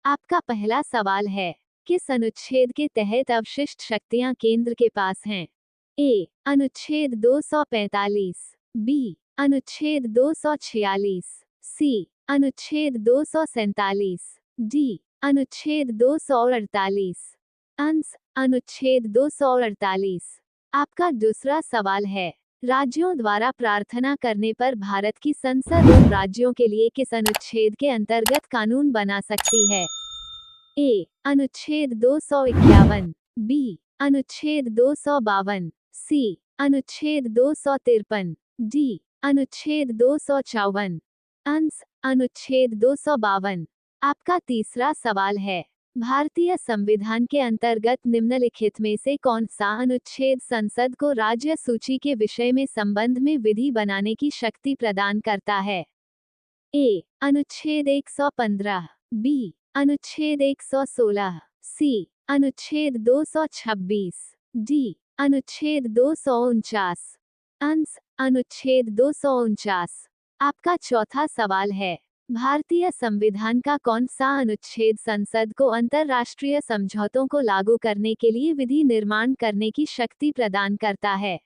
आपका पहला सवाल है, किस अनुच्छेद के तहत अवशिष्ट शक्तियां केंद्र के पास हैं? ए. अनुच्छेद 245, बी. अनुच्छेद 246, सी. अनुच्छेद 247, डी. अनुच्छेद 248, अंश अनुच्छेद 248। आपका दूसरा सवाल है, राज्यों द्वारा प्रार्थना करने पर भारत की संसद उन राज्यों के लिए किस अनुच्छेद के अंतर्गत कानून बना सकती है? ए. अनुच्छेद 251, बी. अनुच्छेद 252, सी. अनुच्छेद 253, डी. अनुच्छेद 254, अंश अनुच्छेद 252। आपका तीसरा सवाल है, भारतीय संविधान के अंतर्गत निम्नलिखित में से कौन सा अनुच्छेद संसद को राज्य सूची के विषय में संबंध में विधि बनाने की शक्ति प्रदान करता है? ए. अनुच्छेद 115, बी. अनुच्छेद 116, सी. अनुच्छेद 226, डी. अनुच्छेद 249, अंश अनुच्छेद 249। आपका चौथा सवाल है, भारतीय संविधान का कौन सा अनुच्छेद संसद को अंतर्राष्ट्रीय समझौतों को लागू करने के लिए विधि निर्माण करने की शक्ति प्रदान करता है?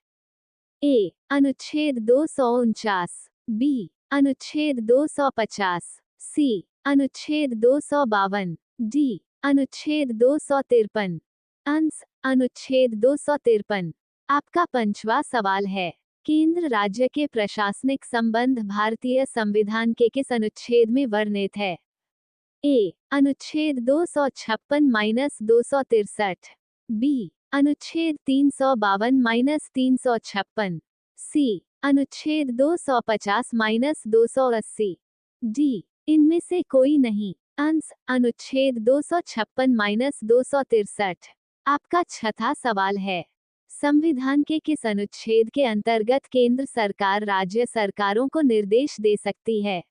ए. अनुच्छेद 249, बी. अनुच्छेद 250, सी. अनुच्छेद 252, डी. अनुच्छेद 253, अंश अनुच्छेद 253। आपका पांचवा सवाल है, केंद्र राज्य के प्रशासनिक संबंध भारतीय संविधान के किस अनुच्छेद में वर्णित है? ए. अनुच्छेद 256-263, बी. अनुच्छेद 352-356, सी. अनुच्छेद 250-280, डी. इनमें से कोई नहीं, अंश अनुच्छेद 256-263। आपका छठा सवाल है, संविधान के किस अनुच्छेद के अंतर्गत केंद्र सरकार राज्य सरकारों को निर्देश दे सकती है?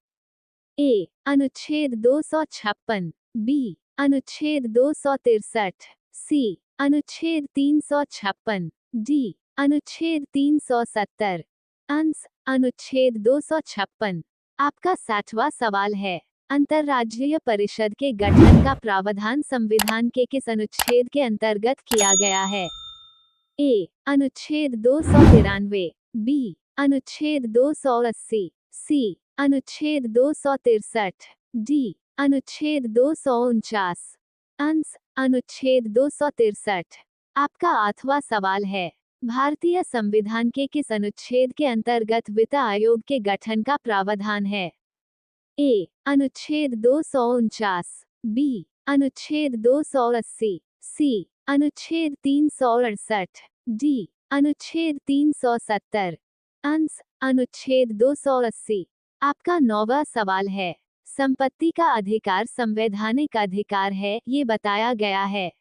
ए. अनुच्छेद 256, बी. अनुच्छेद 263, सी. अनुच्छेद 356, डी. अनुच्छेद 370, अंश अनुच्छेद 256। आपका 60वां सवाल है, अंतर्राज्यीय परिषद के गठन का प्रावधान संविधान के किस अनुच्छेद के अंतर्गत किया गया है? ए. अनुच्छेद 293, बी. अनुच्छेद 280, सी. अनुच्छेद 263, डी. अनुच्छेद 249, अंश अनुच्छेद 263। आपका आठवां सवाल है, भारतीय संविधान के किस अनुच्छेद के अंतर्गत वित्त आयोग के गठन का प्रावधान है? ए. अनुच्छेद 249, बी. अनुच्छेद 280, सी. अनुच्छेद 368, डी. अनुच्छेद 370, अंश अनुच्छेद 280। आपका 9वां सवाल है, संपत्ति का अधिकार संवैधानिक अधिकार है, ये बताया गया है?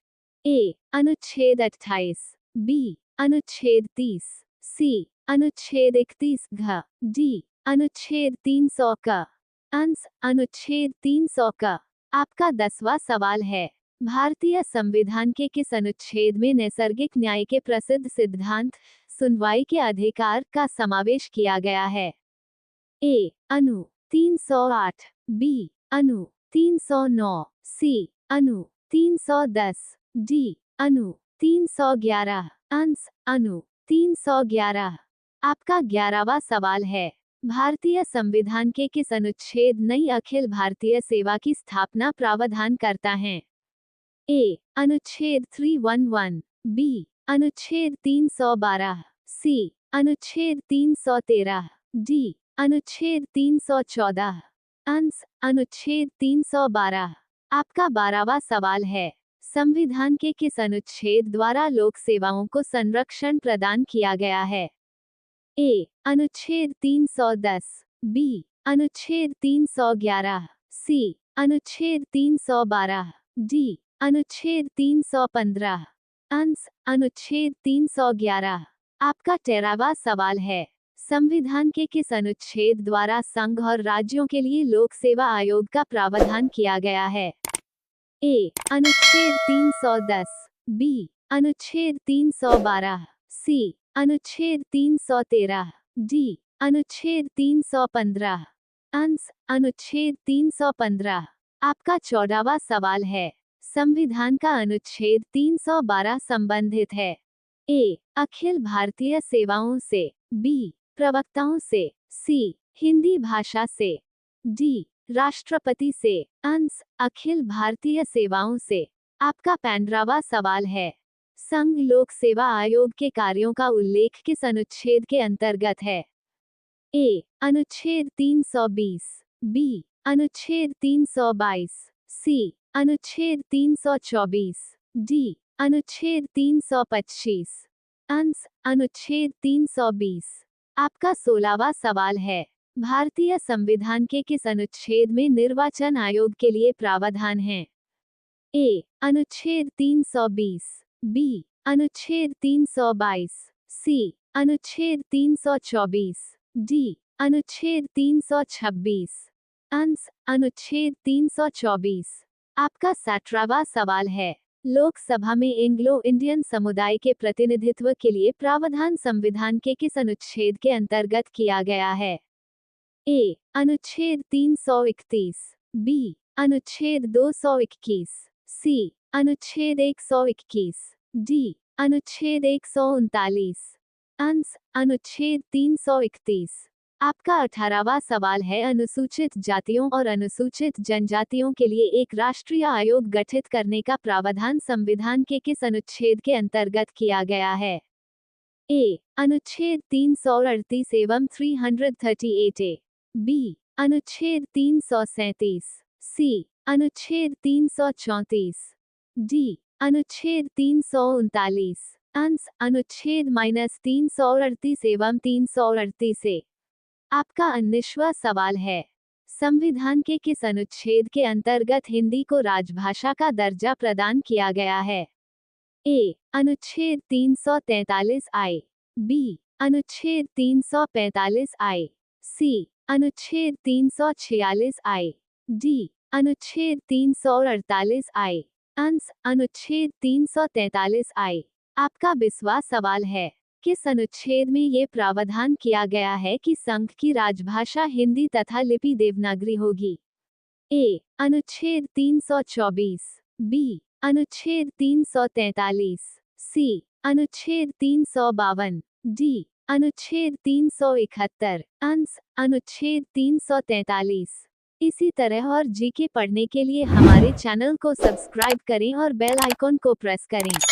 ए. अनुच्छेद 28, बी. अनुच्छेद 30, सी. अनुच्छेद 31 घ, डी. अनुच्छेद 300 क, अंश अनुच्छेद 300 क। आपका 10वां सवाल है, भारतीय संविधान के किस अनुच्छेद में नैसर्गिक न्याय के प्रसिद्ध सिद्धांत सुनवाई के अधिकार का समावेश किया गया है? ए. अनु 308, बी. अनु 309, सी. अनु 310, डी. अनु 311, अंश अनु 311। आपका 11वां सवाल है, भारतीय संविधान के किस अनुच्छेद नई अखिल भारतीय सेवा की स्थापना प्रावधान करता है? ए. अनुच्छेद 311, बी. अनुच्छेद 312, सी. अनुच्छेद 313, डी. अनुच्छेद 314, अंश अनुच्छेद 312। आपका 12वां सवाल है, संविधान के किस अनुच्छेद द्वारा लोक सेवाओं को संरक्षण प्रदान किया गया है? ए. अनुच्छेद 310, बी. अनुच्छेद 311, सी. अनुच्छेद 312, डी. अनुच्छेद 315, अंश अनुच्छेद 311। आपका 13वां सवाल है, संविधान के किस अनुच्छेद द्वारा संघ और राज्यों के लिए लोक सेवा आयोग का प्रावधान किया गया है? ए. अनुच्छेद 310, बी. अनुच्छेद 312, सी. अनुच्छेद 313, डी. अनुच्छेद 315, अंश अनुच्छेद 315। आपका 14वां सवाल है, संविधान का अनुच्छेद 312 संबंधित है। ए. अखिल भारतीय सेवाओं से, बी. प्रवक्ताओं से, सी. हिंदी भाषा से, डी. राष्ट्रपति से, अंश. अखिल भारतीय सेवाओं से। आपका 15वां सवाल है, संघ लोक सेवा आयोग के कार्यों का उल्लेख किस अनुच्छेद के अंतर्गत है? ए. अनुच्छेद 320, बी. अनुच्छेद 322, सी. अनुच्छेद 324, डी. अनुच्छेद 325, अंश. अनुच्छेद 320। आपका 16वां सवाल है, भारतीय संविधान के किस अनुच्छेद में निर्वाचन आयोग के लिए प्रावधान है? ए. अनुच्छेद 320, बी. अनुच्छेद 322, सी. अनुच्छेद 324, डी. अनुच्छेद 326, अंश. अनुच्छेद 324। आपका 17वां सवाल है, लोकसभा में एंग्लो इंडियन समुदाय के प्रतिनिधित्व के लिए प्रावधान संविधान के किस अनुच्छेद के अंतर्गत किया गया है? ए. अनुच्छेद 331, बी. अनुच्छेद 221, सी. अनुच्छेद 121, डी. अनुच्छेद 139, अंश. अनुच्छेद 331। आपका 18वां सवाल है, अनुसूचित जातियों और अनुसूचित जनजातियों के लिए एक राष्ट्रीय आयोग गठित करने का प्रावधान संविधान के किस अनुच्छेद के अंतर्गत किया गया है? ए. अनुच्छेद 338 एवं 338 ए, बी. अनुच्छेद 337, सी. अनुच्छेद 334, डी. अनुच्छेद 339, अंश. अनुच्छेद -338 एवं 338 ए। आपका 19वां सवाल है, संविधान के किस अनुच्छेद के अंतर्गत हिंदी को राजभाषा का दर्जा प्रदान किया गया है? ए. अनुच्छेद 343 आई, बी. अनुच्छेद 345 आई, सी. अनुच्छेद 346 आई, डी. अनुच्छेद 348 आई, अंश. अनुच्छेद 343 आई। आपका 20वां सवाल है, किस अनुच्छेद में ये प्रावधान किया गया है कि संघ की राजभाषा हिंदी तथा लिपि देवनागरी होगी? ए. अनुच्छेद 324, बी. अनुच्छेद 343, सी. अनुच्छेद 352, डी. अनुच्छेद 371, अंश. अनुच्छेद 343। इसी तरह और जीके पढ़ने के लिए हमारे चैनल को सब्सक्राइब करें और बेल आइकॉन को प्रेस करें।